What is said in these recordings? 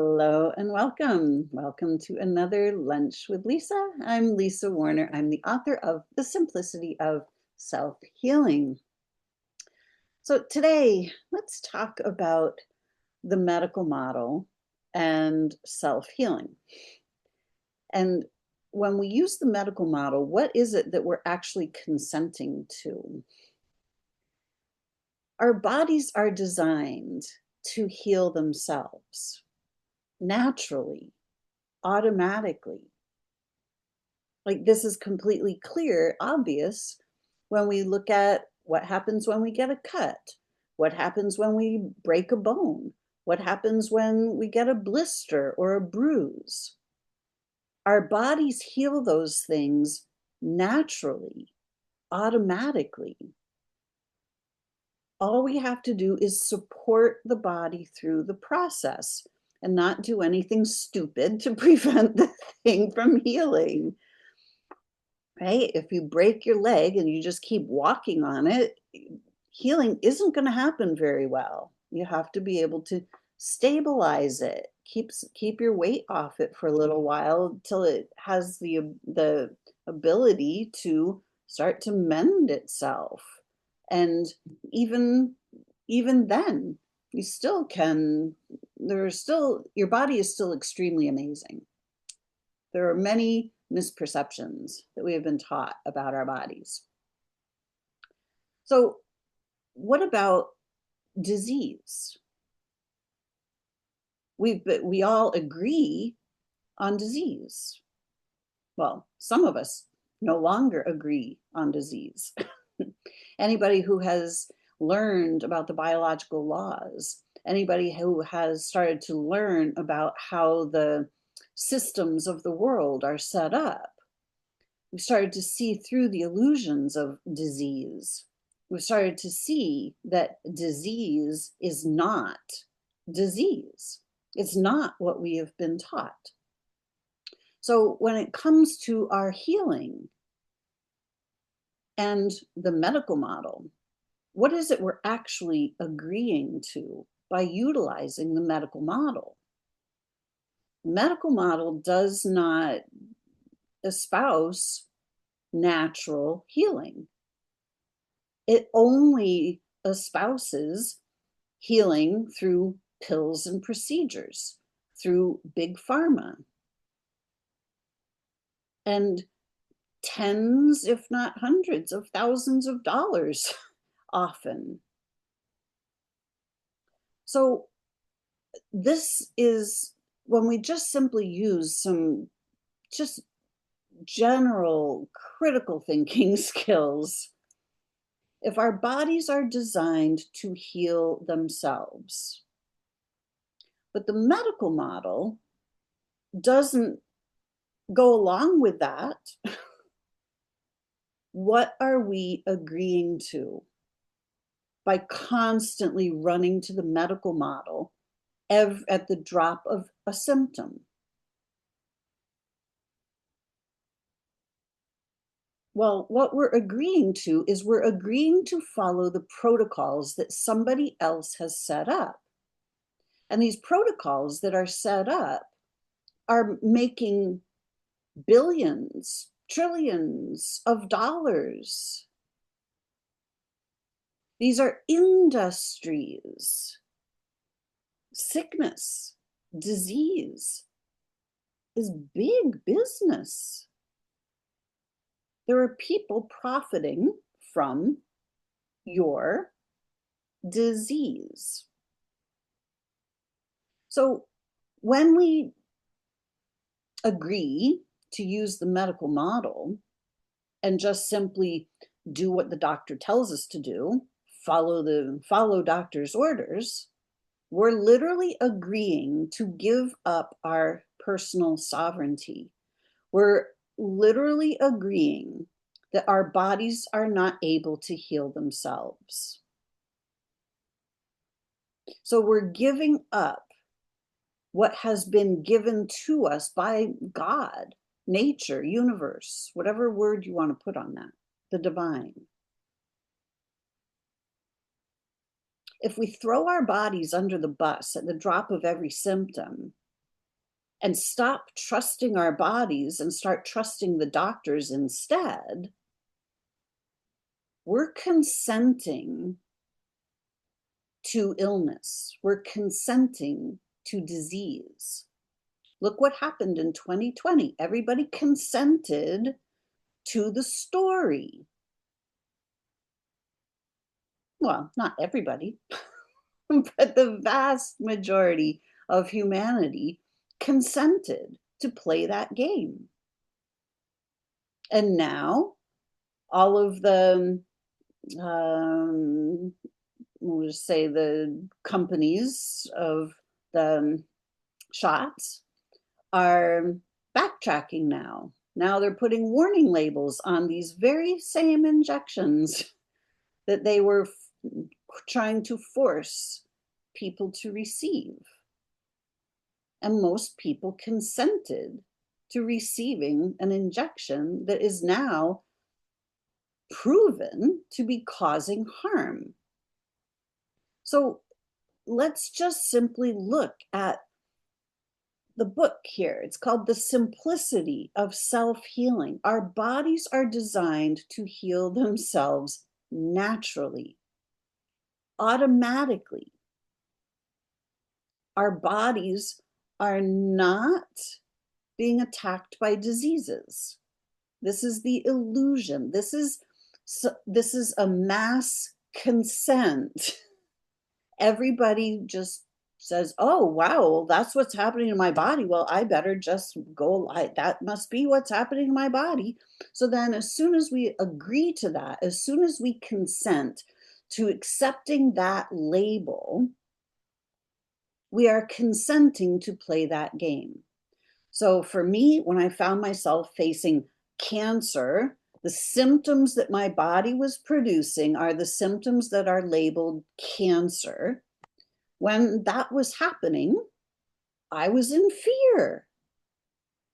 Hello and welcome. Welcome to another Lunch with Lisa. I'm Lisa Warner. I'm the author of The Simplicity of Self-Healing. So today, let's talk about the medical model and self-healing. And when we use the medical model, what is it that we're actually consenting to? Our bodies are designed to heal themselves naturally, automatically. Like this is completely clear, obvious when we look at what happens when we get a cut, what happens when we break a bone, what happens when we get a blister or a bruise. Our bodies heal those things naturally, automatically. All we have to do is support the body through the process and not do anything stupid to prevent the thing from healing. Right? If you break your leg and you just keep walking on it, healing isn't going to happen very well. You have to be able to stabilize it, keep your weight off it for a little while until it has the ability to start to mend itself. And even even then, you still can. There's still your body is still extremely amazing. There are many misperceptions that we have been taught about our bodies. So, what about disease? We all agree on disease. Well, some of us no longer agree on disease. Anybody who has learned about the biological laws, anybody who has started to learn about how the systems of the world are set up, we started to see through the illusions of disease. We started to see that disease is not disease. It's not what we have been taught. So when it comes to our healing and the medical model, what is it we're actually agreeing to by utilizing the medical model? The medical model does not espouse natural healing. It only espouses healing through pills and procedures, through big pharma. And tens, if not hundreds of thousands of dollars often. So this is when we just simply use some just general critical thinking skills. If our bodies are designed to heal themselves, but the medical model doesn't go along with that, what are we agreeing to by constantly running to the medical model at the drop of a symptom? Well, what we're agreeing to is we're agreeing to follow the protocols that somebody else has set up. And these protocols that are set up are making billions, trillions of dollars. These are industries. Sickness, disease is big business. There are people profiting from your disease. So when we agree to use the medical model and just simply do what the doctor tells us to do, follow doctor's orders, we're literally agreeing to give up our personal sovereignty. We're literally agreeing that our bodies are not able to heal themselves. So we're giving up what has been given to us by God, nature, universe, whatever word you want to put on that, the divine. If we throw our bodies under the bus at the drop of every symptom, and stop trusting our bodies and start trusting the doctors instead, we're consenting to illness. We're consenting to disease. Look what happened in 2020. Everybody consented to the story. Well, not everybody, but the vast majority of humanity consented to play that game. And now all of the, we'll just say the companies of the shots are backtracking now. Now they're putting warning labels on these very same injections that they were trying to force people to receive. And most people consented to receiving an injection that is now proven to be causing harm. So let's just simply look at the book here. It's called The Simplicity of Self-Healing. Our bodies are designed to heal themselves naturally, automatically. Our bodies are not being attacked by diseases. This is the illusion. This is a mass consent. Everybody just says, oh, wow, that's what's happening in my body. Well, I better just go, that must be what's happening in my body. So then as soon as we agree to that, as soon as we consent to accepting that label, we are consenting to play that game. So for me, when I found myself facing cancer, the symptoms that my body was producing are the symptoms that are labeled cancer. When that was happening, I was in fear,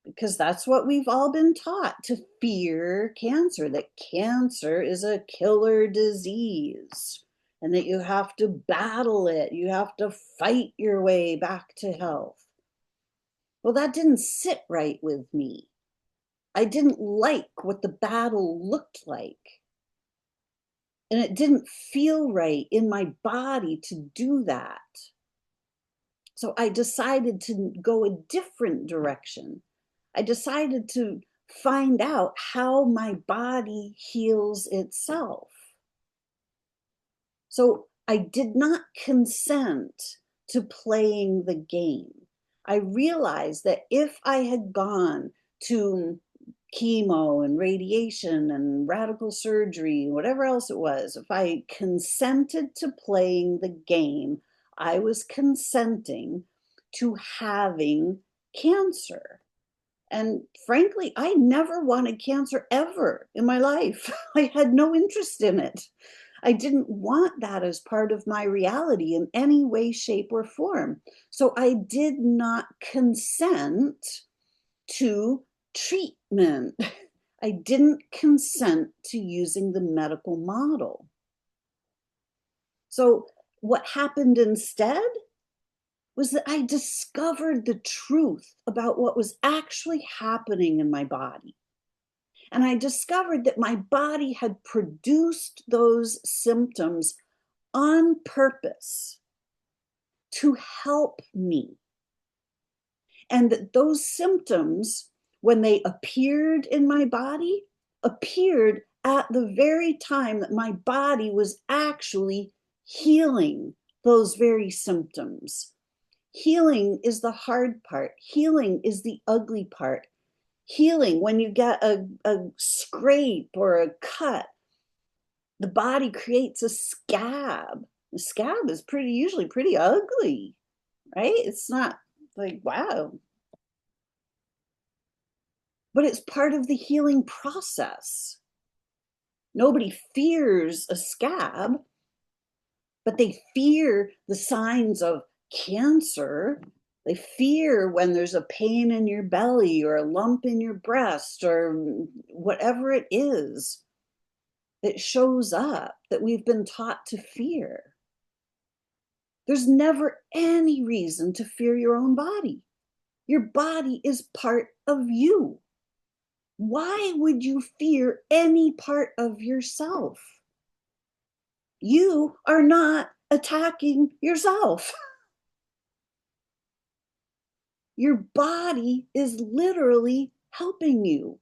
because that's what we've all been taught, to fear cancer, that cancer is a killer disease and that you have to battle it. You have to fight your way back to health. Well, that didn't sit right with me. I didn't like what the battle looked like. And it didn't feel right in my body to do that. So I decided to go a different direction. I decided to find out how my body heals itself. So I did not consent to playing the game. I realized that if I had gone to chemo and radiation and radical surgery, whatever else it was, if I consented to playing the game, I was consenting to having cancer. And frankly, I never wanted cancer ever in my life. I had no interest in it. I didn't want that as part of my reality in any way, shape, or form. So I did not consent to treatment. I didn't consent to using the medical model. So what happened instead was that I discovered the truth about what was actually happening in my body. And I discovered that my body had produced those symptoms on purpose to help me. And that those symptoms, when they appeared in my body, appeared at the very time that my body was actually healing those very symptoms. Healing is the hard part. Healing is the ugly part. Healing, when you get a scrape or a cut, the body creates a scab. The scab is usually pretty ugly, right? It's not like, wow. But it's part of the healing process. Nobody fears a scab, but they fear the signs of cancer. They fear when there's a pain in your belly or a lump in your breast or whatever it is that shows up that we've been taught to fear. There's never any reason to fear your own body. Your body is part of you. Why would you fear any part of yourself? You are not attacking yourself. Your body is literally helping you.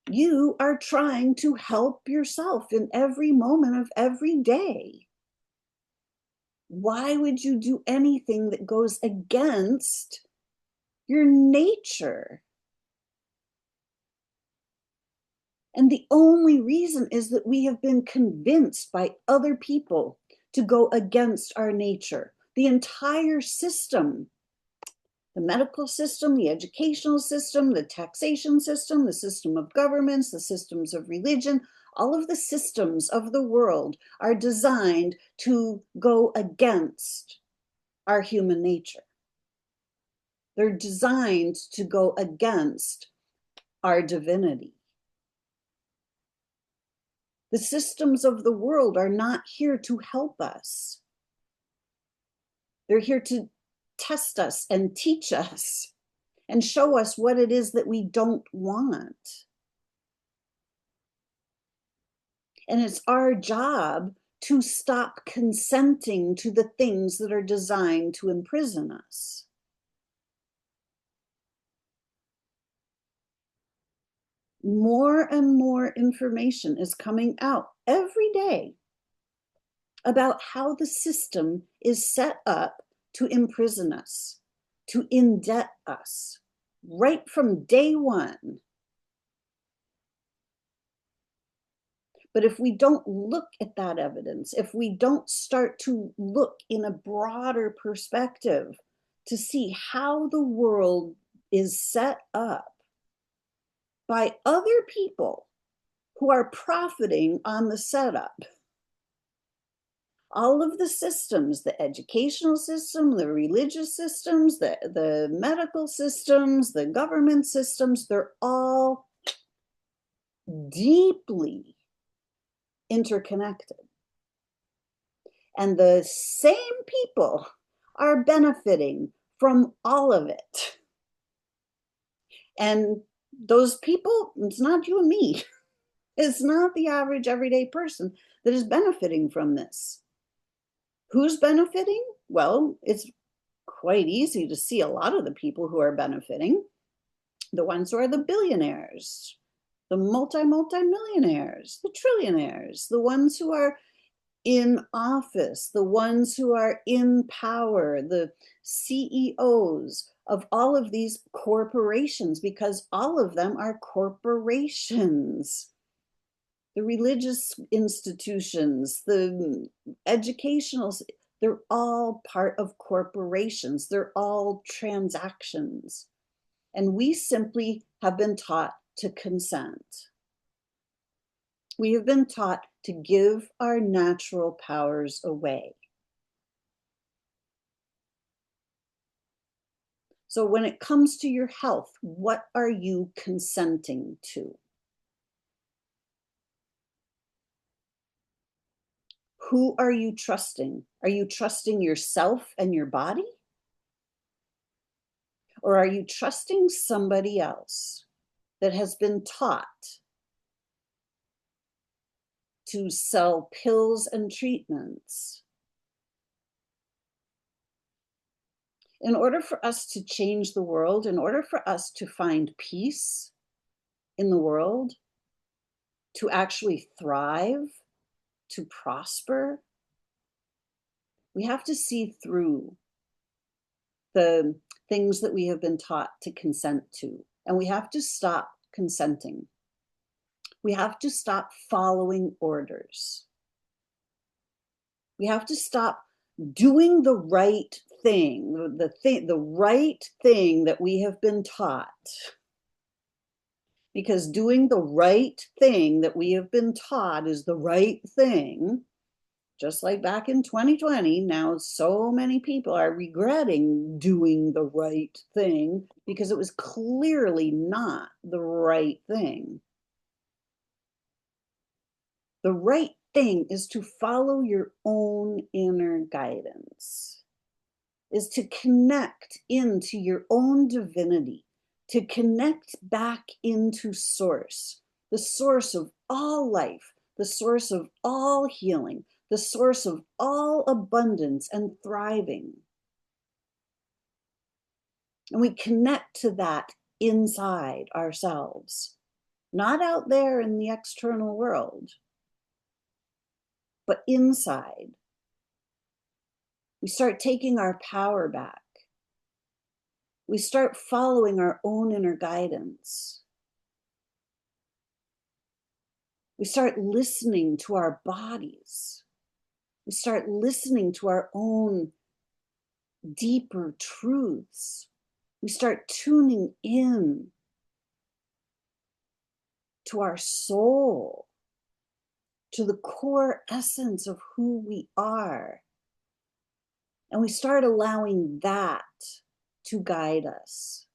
You are trying to help yourself in every moment of every day. Why would you do anything that goes against your nature? And the only reason is that we have been convinced by other people to go against our nature. The entire system, the medical system, the educational system, the taxation system, the system of governments, the systems of religion, all of the systems of the world are designed to go against our human nature. They're designed to go against our divinity. The systems of the world are not here to help us. They're here to test us and teach us and show us what it is that we don't want. And it's our job to stop consenting to the things that are designed to imprison us. More and more information is coming out every day about how the system is set up to imprison us, to indebt us, right from day one. But if we don't look at that evidence, if we don't start to look in a broader perspective to see how the world is set up by other people who are profiting on the setup, all of the systems, the educational system, the religious systems, the medical systems, the government systems, they're all deeply interconnected. And the same people are benefiting from all of it. And those people, it's not you and me. It's not the average everyday person that is benefiting from this. Who's benefiting? Well, it's quite easy to see a lot of the people who are benefiting. The ones who are the billionaires, the multi-millionaires, the trillionaires, the ones who are in office, the ones who are in power, the CEOs of all of these corporations, because all of them are corporations. The religious institutions, the educational, they're all part of corporations. They're all transactions. And we simply have been taught to consent. We have been taught to give our natural powers away. So when it comes to your health, what are you consenting to? Who are you trusting? Are you trusting yourself and your body? Or are you trusting somebody else that has been taught to sell pills and treatments? In order for us to change the world, in order for us to find peace in the world, to actually thrive, to prosper, we have to see through the things that we have been taught to consent to. And we have to stop consenting. We have to stop following orders. We have to stop doing the right thing, the right thing that we have been taught. Because doing the right thing that we have been taught is the right thing, just like back in 2020, now so many people are regretting doing the right thing because it was clearly not the right thing. The right thing is to follow your own inner guidance. is to connect into your own divinity, to connect back into source, the source of all life, the source of all healing, the source of all abundance and thriving. And we connect to that inside ourselves, not out there in the external world, but inside. We start taking our power back. We start following our own inner guidance. We start listening to our bodies. We start listening to our own deeper truths. We start tuning in to our soul, to the core essence of who we are. And we start allowing that to guide us.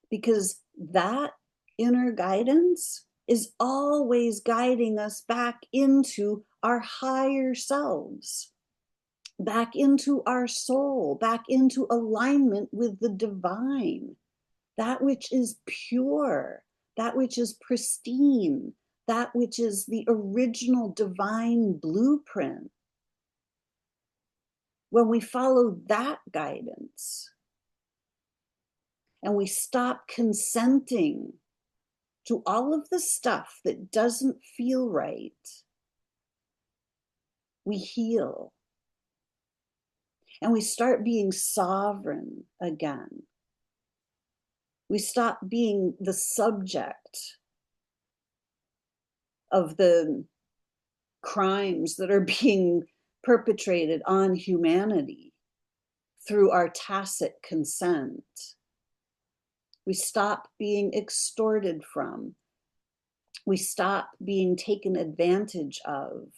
Because that inner guidance is always guiding us back into our higher selves, back into our soul, back into alignment with the divine, that which is pure, that which is pristine, that which is the original divine blueprint. When we follow that guidance and we stop consenting to all of the stuff that doesn't feel right, we heal. And we start being sovereign again. We stop being the subject of the crimes that are being perpetrated on humanity through our tacit consent. We stop being extorted from. We stop being taken advantage of.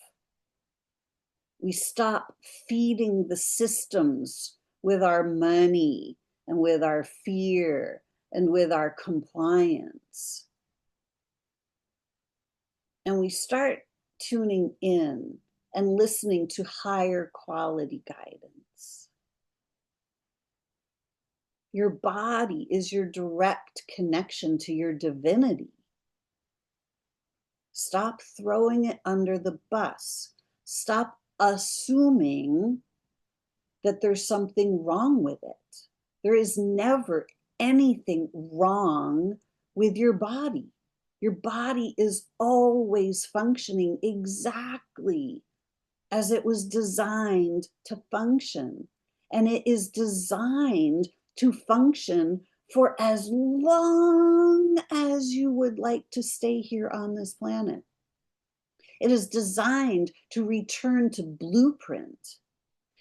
We stop feeding the systems with our money and with our fear and with our compliance. And we start tuning in and listening to higher quality guidance. Your body is your direct connection to your divinity. Stop throwing it under the bus. Stop assuming that there's something wrong with it. There is never anything wrong with your body. Your body is always functioning exactly as it was designed to function. And it is designed to function for as long as you would like to stay here on this planet. It is designed to return to blueprint.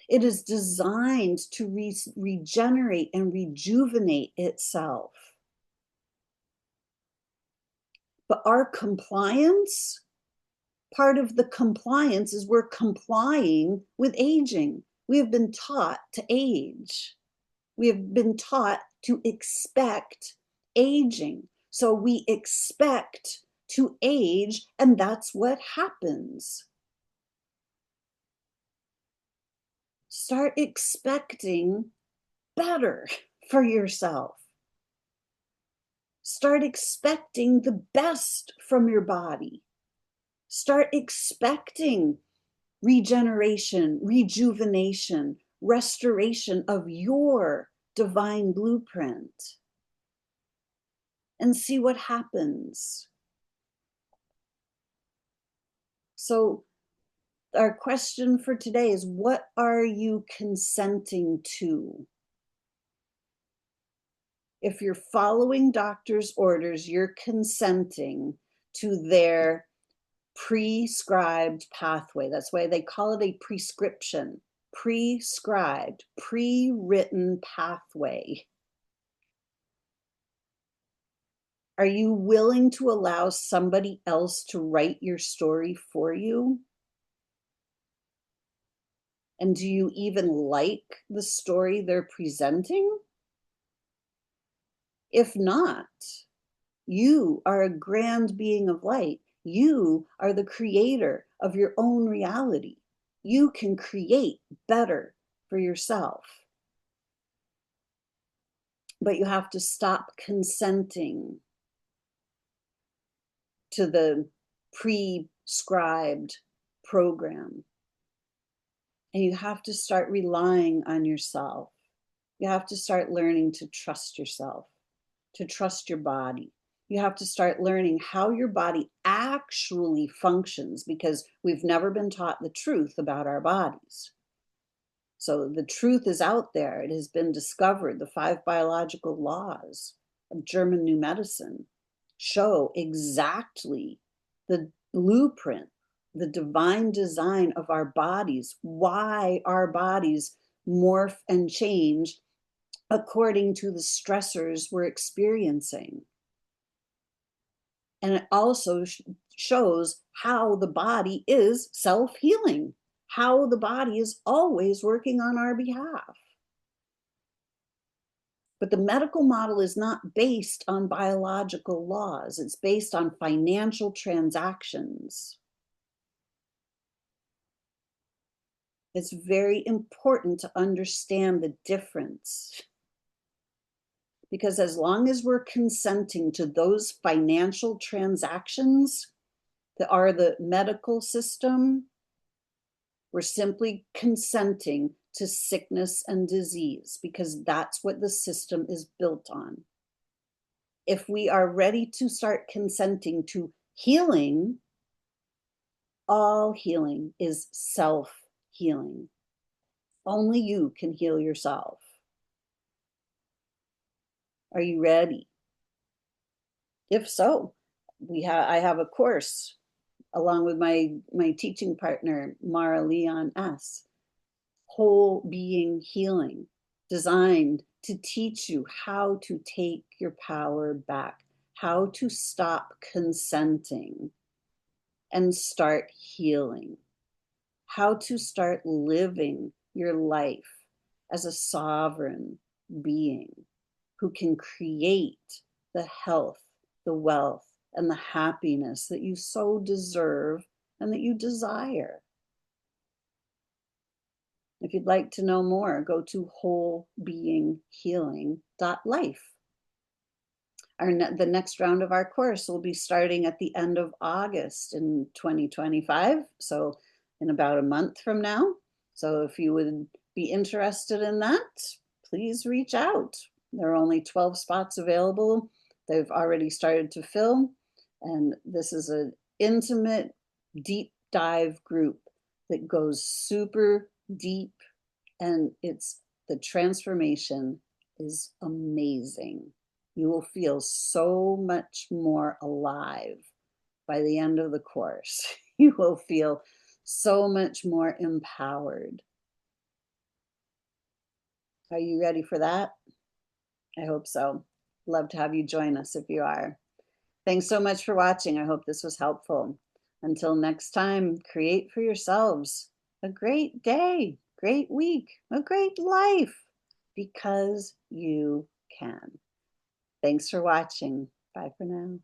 It is designed to regenerate and rejuvenate itself. But our compliance, part of the compliance is we're complying with aging. We have been taught to age. We have been taught to expect aging. So we expect to age, and that's what happens. Start expecting better for yourself. Start expecting the best from your body. Start expecting regeneration, rejuvenation, restoration of your divine blueprint. And see what happens. So our question for today is, what are you consenting to? If you're following doctor's orders, you're consenting to their prescribed pathway. That's why they call it a prescription. Prescribed, pre-written pathway. Are you willing to allow somebody else to write your story for you? And do you even like the story they're presenting? If not, you are a grand being of light. You are the creator of your own reality. You can create better for yourself. But you have to stop consenting to the prescribed program. And you have to start relying on yourself. You have to start learning to trust yourself, to trust your body. You have to start learning how your body actually functions, because we've never been taught the truth about our bodies. So the truth is out there. It has been discovered. The 5 biological laws of German New Medicine show exactly the blueprint, the divine design of our bodies, why our bodies morph and change according to the stressors we're experiencing. And it also shows how the body is self-healing, how the body is always working on our behalf. But the medical model is not based on biological laws. It's based on financial transactions. It's very important to understand the difference. Because as long as we're consenting to those financial transactions that are the medical system, we're simply consenting to sickness and disease, because that's what the system is built on. If we are ready to start consenting to healing, all healing is self-healing. Only you can heal yourself. Are you ready? If so, I have a course along with my teaching partner, Mara Leon S., Whole Being Healing, designed to teach you how to take your power back, how to stop consenting and start healing, how to start living your life as a sovereign being who can create the health, the wealth, and the happiness that you so deserve and that you desire. If you'd like to know more, go to wholebeinghealing.life. The next round of our course will be starting at the end of August in 2025, so in about a month from now. So if you would be interested in that, please reach out. There are only 12 spots available. They've already started to fill, and this is an intimate, deep dive group that goes super deep, and the transformation is amazing. You will feel so much more alive by the end of the course. You will feel so much more empowered. Are you ready for that? I hope so. Love to have you join us if you are. Thanks so much for watching. I hope this was helpful. Until next time, create for yourselves a great day, great week, a great life, because you can. Thanks for watching. Bye for now.